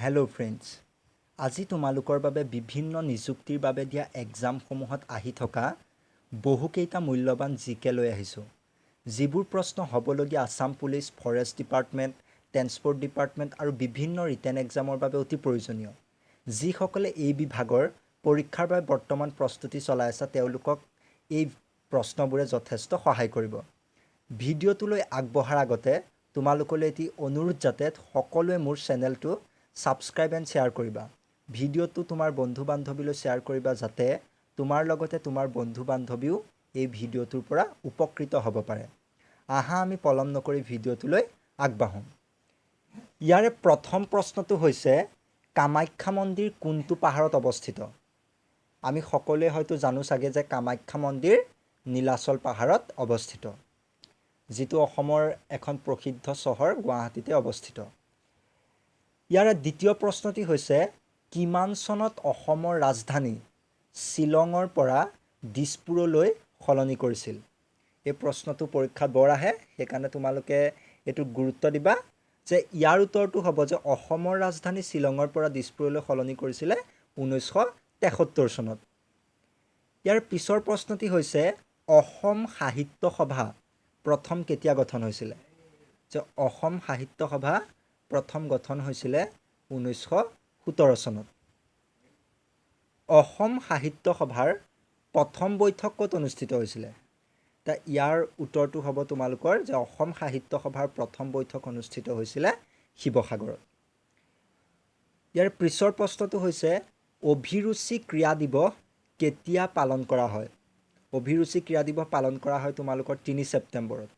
Hello' friends, আজি তোমালোকৰ বাবে বিভিন্ন নিযুক্তিৰ বাবে দিয়া এক্সামসমূহত আহি থকা বহুকেইটা মূল্যৱান জিকে লৈ আহিছোঁ। যিবোৰ প্ৰশ্ন হ'বলগীয়া Assam police, forest department, transport department আৰু বিভিন্ন ৰিটেন এক্সামৰ বাবে অতি প্ৰয়োজনীয়। যিসকলে এই বিভাগৰ পৰীক্ষাৰ বাবে বৰ্তমান প্ৰস্তুতি চলাই আছে তেওঁলোকক এই প্ৰশ্নবোৰে যথেষ্ট সহায় কৰিব। ভিডিঅ'টোলৈ আগবঢ়াৰ আগতে তোমালোকলৈ এটি অনুৰোধ যাতে সকলোৱে মোৰ চেনেলটো ছাবস্ক্ৰাইব এণ্ড শ্বেয়াৰ কৰিবা। ভিডিঅ'টো তোমাৰ বন্ধু বান্ধৱীলৈ শ্বেয়াৰ কৰিবা যাতে তোমাৰ লগতে তোমাৰ বন্ধু বান্ধৱীও এই ভিডিঅ'টোৰ পৰা উপকৃত হ'ব পাৰে। আহা আমি পলম নকৰি ভিডিঅ'টোলৈ আগবাঢ়োঁ। ইয়াৰে প্ৰথম প্ৰশ্নটো হৈছে কামাখ্যা মন্দিৰ কোনটো পাহাৰত অৱস্থিত? আমি সকলোৱে হয়তো জানো চাগে যে কামাখ্যা মন্দিৰ নীলাচল পাহাৰত অৱস্থিত, যিটো অসমৰ এখন প্ৰসিদ্ধ চহৰ গুৱাহাটীতে অৱস্থিত। ইয়াৰে দ্বিতীয় প্ৰশ্নটি হৈছে কিমান চনত অসমৰ ৰাজধানী শ্বিলঙৰ পৰা দিছপুৰলৈ সলনি কৰিছিল? এই প্ৰশ্নটো পৰীক্ষাত বৰ আহে, সেইকাৰণে তোমালোকে এইটোত গুৰুত্ব দিবা যে ইয়াৰ উত্তৰটো হ'ব যে অসমৰ ৰাজধানী শ্বিলঙৰ পৰা দিছপুৰলৈ সলনি কৰিছিলে 1973 চনত। ইয়াৰ পিছৰ প্ৰশ্নটি হৈছে অসম সাহিত্য সভা প্ৰথম কেতিয়া গঠন হৈছিলে? যে অসম সাহিত্য সভা প্ৰথম গঠন হৈছিলে 1917 চনত। অসম সাহিত্য সভাৰ প্ৰথম বৈঠক ক'ত অনুষ্ঠিত হৈছিলে? ইয়াৰ উত্তৰটো হ'ব তোমালোকৰ যে অসম সাহিত্য সভাৰ প্ৰথম বৈঠক অনুষ্ঠিত হৈছিলে শিৱসাগৰত। ইয়াৰ পিছৰ প্ৰশ্নটো হৈছে অভিৰুচি ক্ৰীড়া দিৱস কেতিয়া পালন কৰা হয়? অভিৰুচি ক্ৰীড়া দিৱস পালন কৰা হয় তোমালোকৰ 3 ছেপ্টেম্বৰত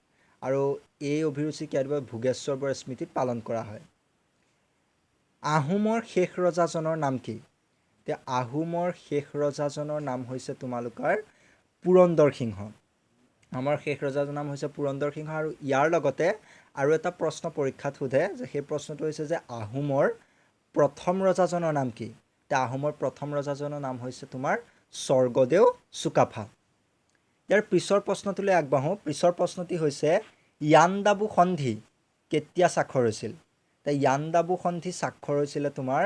আৰু এই অভিৰুচি ক্ৰীড়া দিৱস ভোগেশ্বৰ বৰাৰ স্মৃতিত পালন কৰা হয়। আহোমৰ শেষ ৰজাজনৰ নাম কি? আহোমৰ শেষ ৰজাজনৰ নাম হৈছে তোমালোকৰ পুৰন্দৰ সিংহ। আমাৰ শেষ ৰজাজনৰ নাম হৈছে পুৰন্দৰ সিংহ আৰু ইয়াৰ লগতে আৰু এটা প্ৰশ্ন পৰীক্ষাত সোধে যে সেই প্ৰশ্নটো হৈছে যে আহোমৰ প্ৰথম ৰজাজনৰ নাম কি? আহোমৰ প্ৰথম ৰজাজনৰ নাম হৈছে তোমাৰ স্বৰ্গদেউ চুকাফা। ইয়াৰ পিছৰ প্ৰশ্নটোলৈ আগবাঢ়োঁ। পিছৰ প্ৰশ্নটি হৈছে ইয়াণ্ডাবু সন্ধি কেতিয়া স্বাক্ষৰ হৈছিল? ইয়াণ্ডাবু সন্ধি স্বাক্ষৰ হৈছিলে তোমাৰ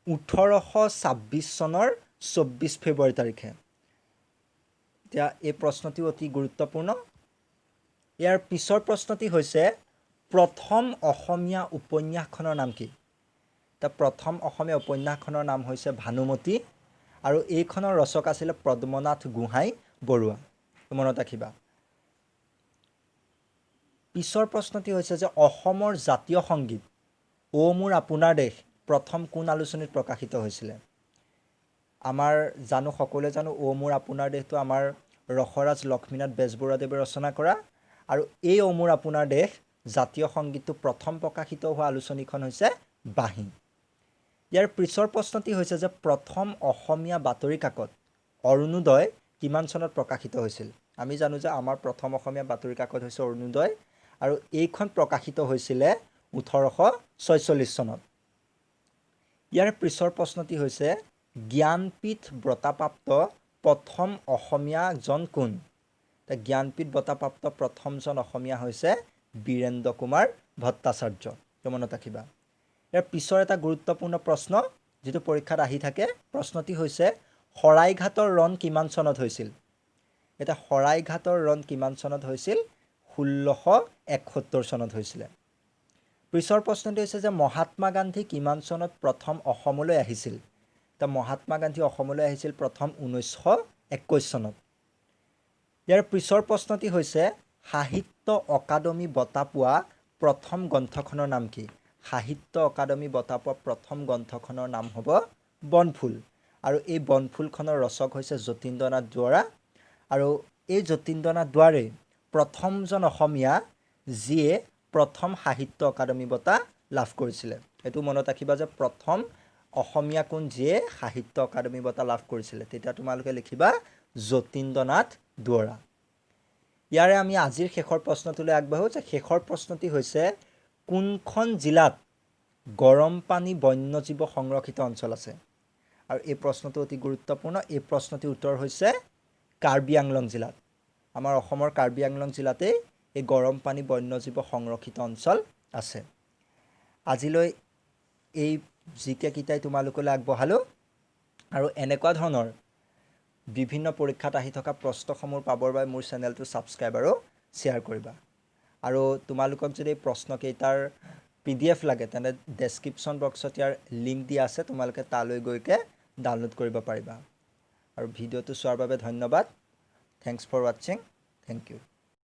1826 চনৰ 24 ফেব্ৰুৱাৰী তাৰিখে। এতিয়া এই প্ৰশ্নটি অতি গুৰুত্বপূৰ্ণ। ইয়াৰ পিছৰ প্ৰশ্নটি হৈছে প্ৰথম অসমীয়া উপন্যাসখনৰ নাম কি? প্ৰথম অসমীয়া উপন্যাসখনৰ নাম হৈছে ভানুমতী আৰু এইখনৰ ৰচক আছিলে পদ্মনাথ গোহাঁই বৰুৱা। মনত ৰাখিবা। পিছৰ প্ৰশ্নটি হৈছে যে অসমৰ জাতীয় সংগীত অ মোৰ আপোনাৰ দেশ প্ৰথম কোন আলোচনীত প্ৰকাশিত হৈছিলে? আমাৰ সকলোৱে জানো অ মোৰ আপোনাৰ দেশটো আমাৰ ৰসৰাজ লক্ষ্মীনাথ বেজবৰুৱাদেৱে ৰচনা কৰা আৰু এই অ মোৰ আপোনাৰ দেশ জাতীয় সংগীতটো প্ৰথম প্ৰকাশিত হোৱা আলোচনীখন হৈছে বাঁহী। ইয়াৰ পিছৰ প্ৰশ্নটি হৈছে যে প্ৰথম অসমীয়া বাতৰি কাকত অৰুণোদয় কিমান চনত প্ৰকাশিত হৈছিল? আমি জানো যে আমাৰ প্ৰথম অসমীয়া বাতৰি কাকত হৈছে অৰুণোদয় আৰু এইখন প্ৰকাশিত হৈছিলে 1846 চনত। ইয়াৰ পিছৰ প্ৰশ্নটি হৈছে জ্ঞানপীঠ বঁটাপ্ৰাপ্ত প্ৰথম অসমীয়াজন কোন? জ্ঞানপীঠ বঁটাপ্ৰাপ্ত প্ৰথমজন অসমীয়া হৈছে বীৰেন্দ্ৰ কুমাৰ ভট্টাচাৰ্য। মনত ৰাখিবা। ইয়াৰ পিছৰ এটা গুৰুত্বপূৰ্ণ প্ৰশ্ন যিটো পৰীক্ষাত আহি থাকে, প্ৰশ্নটি হৈছে শৰাইঘাটৰ ৰণ কিমান চনত হৈছিল? এতিয়া শৰাইঘাটৰ ৰণ কিমান চনত হৈছিল? 1671 চনত হৈছিলে। পিছৰ প্ৰশ্নটি হৈছে যে মহাত্মা গান্ধী কিমান চনত প্ৰথম অসমলৈ আহিছিল? মহাত্মা গান্ধী অসমলৈ আহিছিল প্ৰথম 1921 চনত। ইয়াৰ পিছৰ প্ৰশ্নটি হৈছে সাহিত্য অকাডেমী বঁটা পোৱা প্ৰথম গ্ৰন্থখনৰ নাম কি? সাহিত্য অকাডেমী বঁটা পোৱা প্ৰথম গ্ৰন্থখনৰ নাম হ'ব বনফুল আৰু এই বনফুলখনৰ ৰচক হৈছে যতীন্দ্ৰনাথ দুৱৰা আৰু এই যতীন্দ্ৰনাথ দুৱৰাই প্ৰথমজন অসমীয়া যিয়ে প্ৰথম সাহিত্য অকাডেমী বঁটা লাভ কৰিছিলে। এইটো মনত ৰাখিবা যে প্ৰথম অসমীয়া কোন যিয়ে সাহিত্য অকাডেমী বঁটা লাভ কৰিছিলে? তেতিয়া তোমালোকে লিখিবা যতীন্দ্ৰনাথ দুৱৰা। ইয়াৰে আমি আজিৰ শেষৰ প্ৰশ্নটোলৈ আগবাঢ়োঁ যে শেষৰ প্ৰশ্নটি হৈছে কোনখন জিলাত গৰমপানী বন্যজীৱ সংৰক্ষিত অঞ্চল আছে? আৰু এই প্ৰশ্নটো অতি গুৰুত্বপূৰ্ণ। এই প্ৰশ্নটিৰ উত্তৰ হৈছে কাৰ্বি আংলং জিলাত। আমাৰ অসমৰ কাৰ্বি আংলং জিলাতেই এই গৰমপানী বন্যজীৱ সংৰক্ষিত অঞ্চল আছে। আজিলৈ এই জিকে কিটাই তোমালোকলৈ আগবঢ়ালোঁ আৰু এনেকুৱা ধৰণৰ বিভিন্ন পৰীক্ষাত আহি থকা প্ৰশ্নসমূহ পাবৰ বাবে মোৰ চেনেলটো ছাবস্ক্ৰাইব আৰু শ্বেয়াৰ কৰিবা আৰু তোমালোকক যদি প্ৰশ্নকেইটাৰ PDF লাগে তেনে ডেছক্ৰিপশ্যন বক্সত ইয়াৰ লিংক দিয়া আছে তোমালোকে তালৈ গৈকে ডাউনলোড কৰিব পাৰিবা আৰু ভিডিঅ'টো চোৱাৰ বাবে ধন্যবাদ থেংকছ ফৰ ৱাটছিং থেংক ইউ